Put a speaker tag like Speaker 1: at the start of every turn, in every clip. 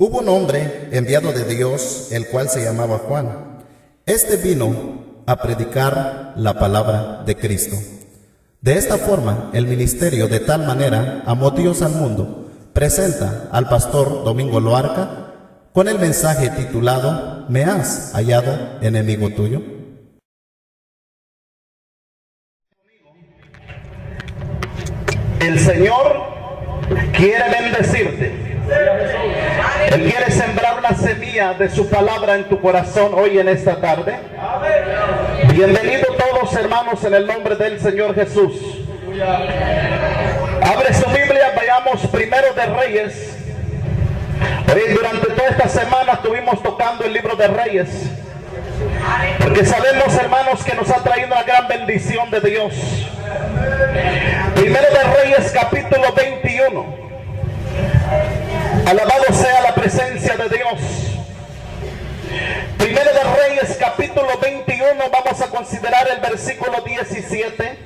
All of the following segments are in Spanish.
Speaker 1: Hubo un hombre enviado de Dios, el cual se llamaba Juan. Este vino a predicar la palabra de Cristo. De esta forma, el ministerio de tal manera amó Dios al mundo, presenta al pastor Domingo Loarca con el mensaje titulado ¿Me has hallado enemigo tuyo?
Speaker 2: El Señor quiere bendecirte. Él quiere sembrar la semilla de su palabra en tu corazón hoy en esta tarde. Bienvenidos todos, hermanos, en el nombre del Señor Jesús. Abre su Biblia, vayamos primero de Reyes. Hoy, durante toda esta semana estuvimos tocando el libro de Reyes, porque sabemos, hermanos, que nos ha traído una gran bendición de Dios. Primero de Reyes, capítulo 21. Alabado sea la presencia de Dios. Primero de Reyes, capítulo 21. Vamos a considerar el versículo 17.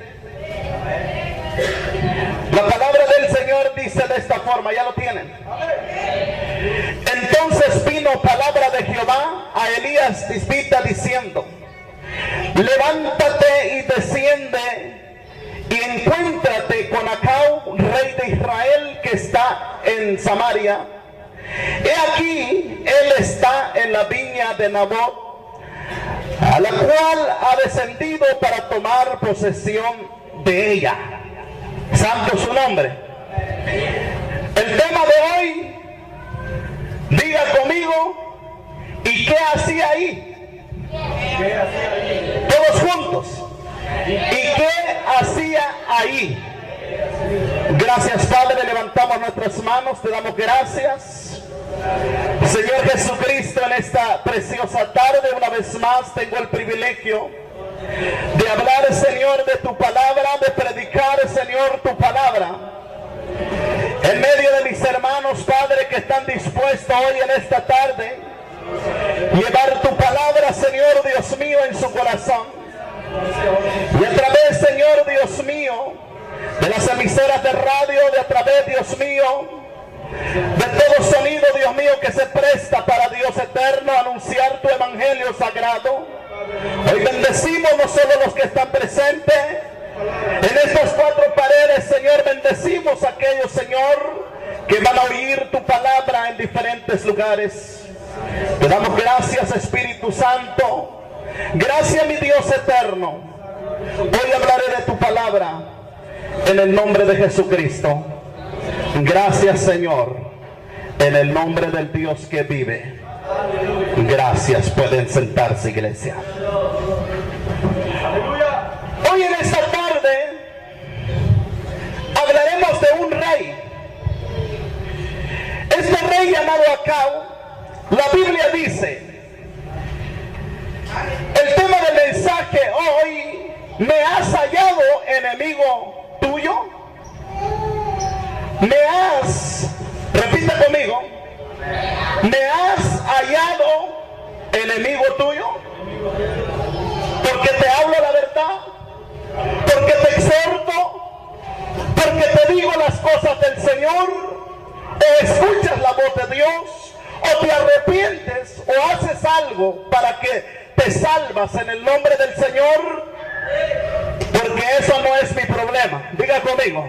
Speaker 2: La palabra del Señor dice de esta forma, ¿ya lo tienen? Entonces vino palabra de Jehová a Elías tisbita diciendo: levántate y desciende y encuéntrate con Acab, rey de Israel, que está en Samaria. He aquí, él está en la viña de Nabot, a la cual ha descendido para tomar posesión de ella. Santo su nombre. El tema de hoy, diga conmigo, ¿y qué hacía ahí? Todos juntos. ¿Y qué hacía ahí? Gracias, Padre, levantamos nuestras manos, te damos gracias. Señor Jesucristo, en esta preciosa tarde, una vez más, tengo el privilegio de hablar, Señor, de tu palabra, de predicar, Señor, tu palabra. En medio de mis hermanos, Padre, que están dispuestos hoy en esta tarde, llevar tu palabra, Señor, Dios mío, en su corazón. Y a través, Señor, Dios mío, de las emisoras de radio, de a través, Dios mío, de todo sonido, Dios mío, que se presta para Dios eterno anunciar tu evangelio sagrado. Hoy bendecimos no solo los que están presentes en estas cuatro paredes, Señor, bendecimos a aquellos, Señor, que van a oír tu palabra en diferentes lugares. Te damos gracias, Espíritu Santo. Gracias, mi Dios eterno. Hoy hablaré de tu palabra en el nombre de Jesucristo. Gracias, Señor, en el nombre del Dios que vive. Gracias. Pueden sentarse, iglesia. Hoy en esta tarde hablaremos de un rey. Este rey llamado Acab, la Biblia dice, el tema del mensaje hoy: ¿me has hallado enemigo tuyo? ¿Me has, repita conmigo, ¿me has hallado enemigo tuyo? Porque te hablo la verdad, porque te exhorto, porque te digo las cosas del Señor, o escuchas la voz de Dios, o te arrepientes, o haces algo para que te salvas en el nombre del Señor, porque eso no es mi problema. Diga conmigo,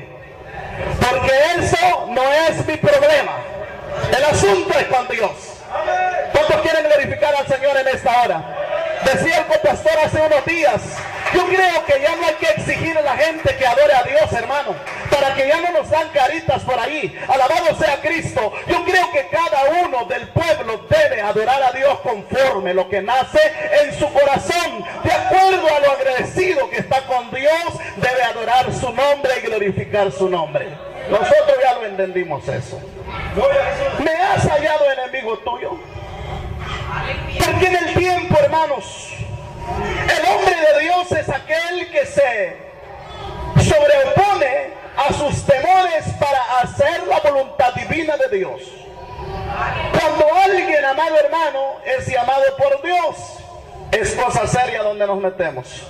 Speaker 2: porque eso no es mi problema. El asunto es con Dios. ¿Cuántos quieren glorificar al Señor en esta hora? Decía el copastor hace unos días, yo creo que ya no hay que exigir a la gente que adore a Dios, hermano, para que ya no nos dan caritas por ahí. Alabado sea Cristo. Yo creo que cada uno del pueblo debe adorar a Dios conforme lo que nace en su corazón, de acuerdo a lo agradecido que está con Dios. Debe adorar su nombre y glorificar su nombre. Nosotros ya lo entendimos eso. ¿Me has hallado enemigo tuyo? Porque en el tiempo, hermanos, el hombre de Dios es aquel que se sobreopone a sus temores para hacer la voluntad divina de Dios. Cuando alguien, amado hermano, es llamado por Dios, es cosa seria donde nos metemos.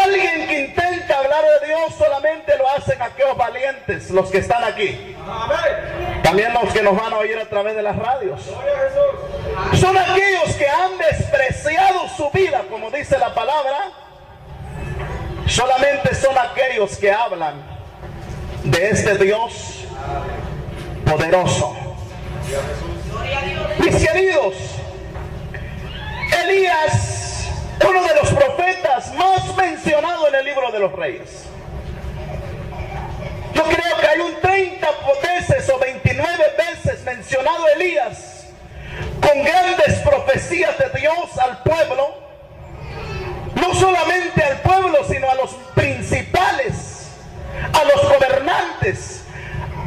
Speaker 2: Alguien que intenta hablar de Dios solamente lo hacen aquellos valientes, los que están aquí. También los que nos van a oír a través de las radios. Son aquellos que han despreciado su vida, como dice la palabra. Solamente son aquellos que hablan de este Dios poderoso. Mis queridos, Elías, uno de los profetas más mencionados en el libro de los Reyes. Yo creo que hay un 30 veces o 29 veces mencionado Elías con grandes profecías de Dios al pueblo. No solamente al pueblo, sino a los principales, a los gobernantes,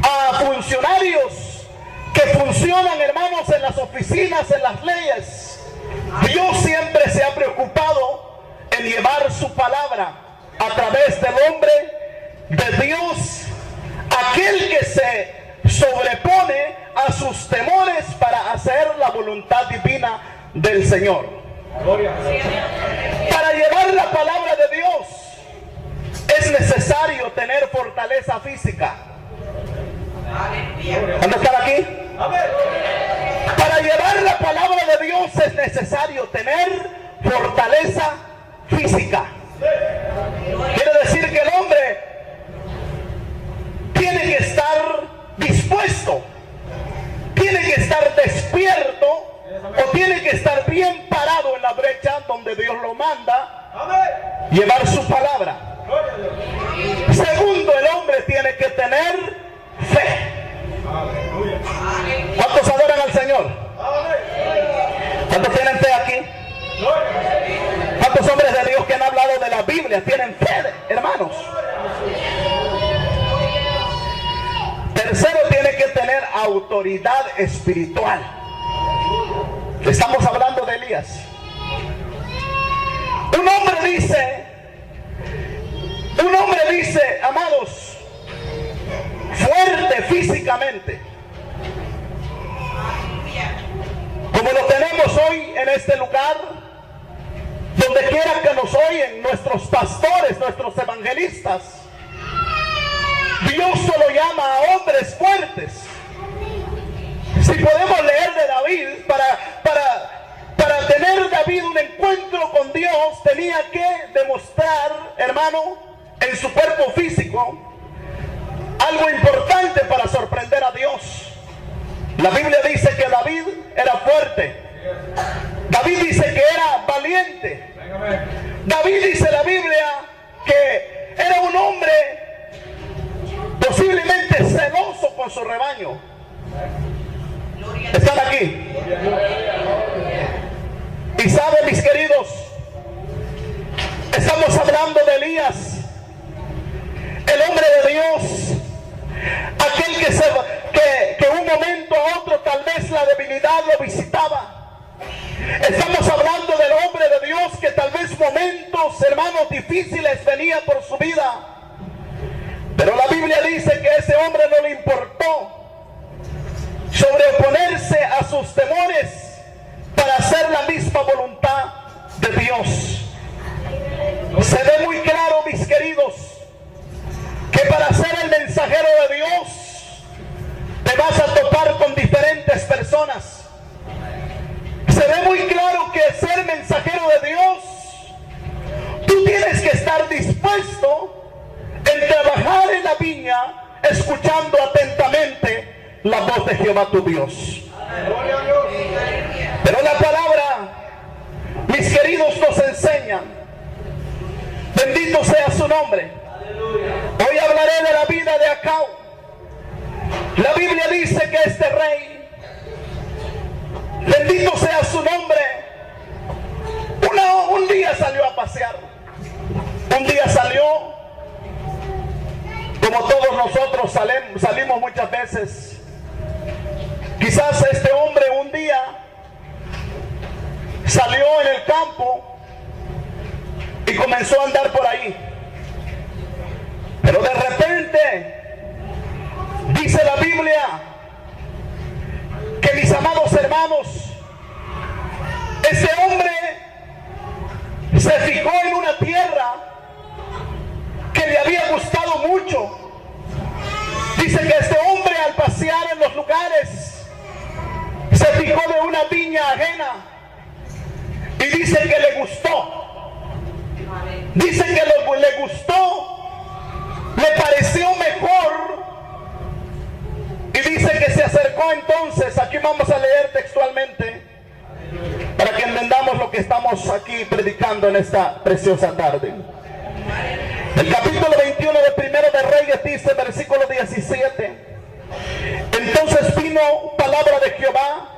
Speaker 2: a funcionarios que funcionan, hermanos, en las oficinas, en las leyes. Dios siempre se ha preocupado en llevar su palabra a través del hombre de Dios, aquel que se sobrepone a sus temores para hacer la voluntad divina del Señor. Para llevar la palabra de Dios es necesario tener fortaleza física. ¿Dónde están aquí? Para llevar la palabra de Dios es necesario tener fortaleza física. Quiere decir que el hombre tiene que estar dispuesto, tiene que estar despierto, o tiene que estar bien parado en la brecha donde Dios lo manda, llevar su palabra. Segundo, el hombre tiene que tener fe. ¿Cuántos adoran al Señor? ¿Cuántos tienen fe aquí? ¿Cuántos hombres de Dios que han hablado de la Biblia tienen fe, hermanos? Tercero, tiene que tener autoridad espiritual. Estamos hablando de Elías. Un hombre dice, amados, fuerte físicamente, como lo tenemos hoy en este lugar, donde quiera que nos oyen nuestros pastores, nuestros evangelistas. Dios solo llama a hombres fuertes. Si podemos leer de David, para tener David un encuentro con Dios, tenía que demostrar, hermano, en su cuerpo físico, algo importante para sorprender a Dios. La Biblia dice que David era fuerte. David dice que era valiente. David dice la Biblia que era un hombre posiblemente celoso con su rebaño. ¿Están aquí? Y saben, mis queridos, estamos hablando de Elías, el hombre de Dios, aquel que un momento a otro tal vez la debilidad lo visitaba. Estamos hablando del hombre de Dios que tal vez momentos, hermanos, difíciles venían por su vida. Pero la Biblia dice que a ese hombre no le importó sobreponerse a sus temores para hacer la misma voluntad de Dios. Se ve muy claro, mis queridos, que para ser el mensajero de Dios te vas a topar con diferentes personas. Se ve muy claro que ser mensajero de Dios, tú tienes que estar dispuesto en trabajar en la viña, escuchando atentamente la voz de Jehová tu Dios. Pero la palabra, mis queridos, nos enseña, bendito sea su nombre. Hoy hablaré de la vida de Acab. La Biblia dice que este rey, bendito sea su nombre, un día salió a pasear. Un día salió, como todos nosotros salimos muchas veces. Quizás este hombre un día salió en el campo y comenzó a andar por ahí. Pero de repente, dice la Biblia, que mis amados hermanos, ese hombre se fijó en una tierra que le había gustado mucho. Dice que este hombre, al pasear en en los lugares, se fijó de una viña ajena y dice que le gustó. Dice que le gustó, le pareció mejor y dice que se acercó entonces. Aquí vamos a leer textualmente para que entendamos lo que estamos aquí predicando en esta preciosa tarde. El capítulo 21 de Primero de Reyes dice, versículo 17: entonces vino palabra de Jehová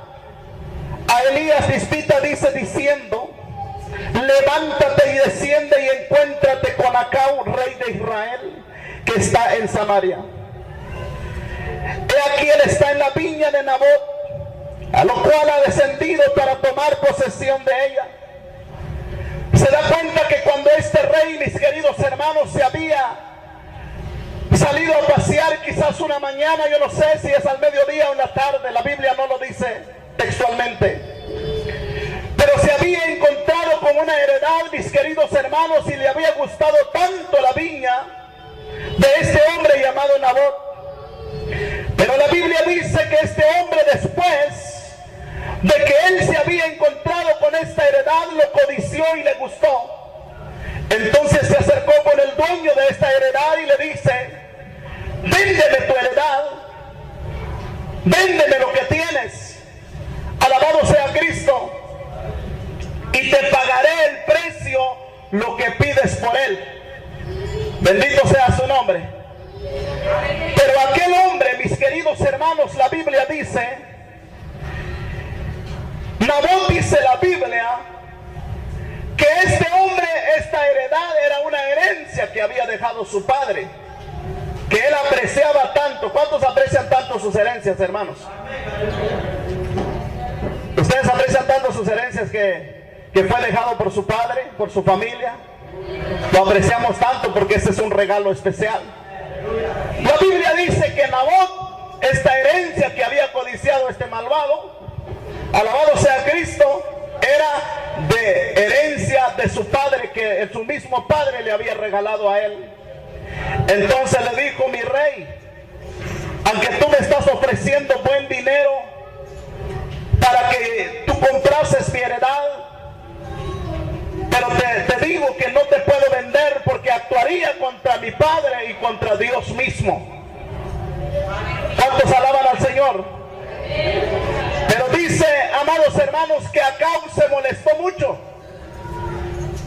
Speaker 2: a Elías Tisbita, dice, diciendo: levántate y desciende y encuéntrate con Acab, rey de Israel, que está en Samaria. He aquí él está en la viña de Nabot, a lo cual ha descendido para tomar posesión de ella. Se da cuenta que cuando este rey, mis queridos hermanos, se había salido a pasear quizás una mañana, yo no sé si es al mediodía o en la tarde, la Biblia no lo dice textualmente, pero se había encontrado con una heredad, mis queridos hermanos, y le había gustado tanto la viña de este hombre llamado Nabot. Pero la Biblia dice que este hombre, después de que él se había encontrado con esta heredad, lo codició y le gustó. Entonces se acercó con el dueño de esta heredad y le dice: véndeme tu heredad, véndeme lo que tienes, alabado sea Cristo, y te pagaré el precio, lo que pides por él. Bendito sea su nombre. Pero aquel hombre, mis queridos hermanos, la Biblia dice, Nabot, dice la Biblia, que este hombre, esta heredad era una herencia que había dejado su padre, que él apreciaba tanto. ¿Cuántos aprecian tanto sus herencias, hermanos? ¿Ustedes aprecian tanto sus herencias que fue dejado por su padre, por su familia? Lo apreciamos tanto porque ese es un regalo especial. La Biblia dice que Nabot, esta herencia que había codiciado este malvado, alabado sea Cristo, era de herencia de su padre, que su mismo padre le había regalado a él. Entonces le dijo: mi rey, aunque tú me estás ofreciendo buen dinero para que tú comprases mi heredad, pero te digo que no te puedo vender porque actuaría contra mi padre y contra Dios mismo. ¿Cuántos alaban al Señor? Pero dice, amados hermanos, que Acab se molestó mucho.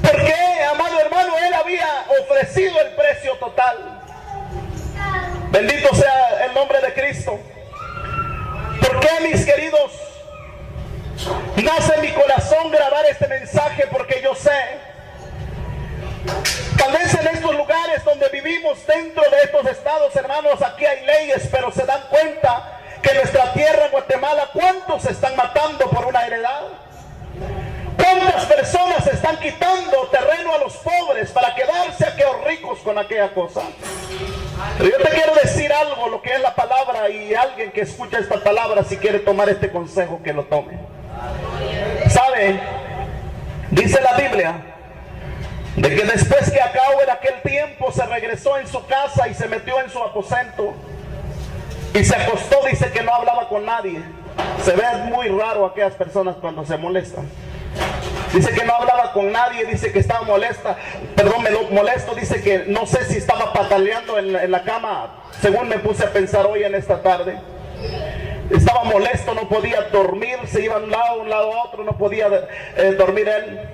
Speaker 2: Porque, amado hermano, él había ofrecido el precio total. Bendito sea el nombre de Cristo. ¿Por qué, mis queridos? Nace en mi corazón grabar este mensaje porque yo sé, tal vez en estos lugares donde vivimos, dentro de estos estados, hermanos, aquí hay leyes, pero se dan cuenta que en nuestra tierra, Guatemala, ¿cuántos se están matando por una heredad? ¿Cuántas personas están quitando terreno a los pobres para quedarse aquellos ricos con aquella cosa? Pero yo te quiero decir algo, lo que es la palabra, y alguien que escucha esta palabra, si quiere tomar este consejo, que lo tome. ¿Sabe? Dice la Biblia de que después que acabó en aquel tiempo, se regresó en su casa y se metió en su aposento y se acostó. Dice que no hablaba con nadie. Se ve muy raro aquellas personas cuando se molestan. Dice que no hablaba con nadie, dice que estaba molesto. Dice que no sé si estaba pataleando en la cama, según me puse a pensar hoy en esta tarde. Estaba molesto, no podía dormir, se iba de un lado a otro, no podía dormir él.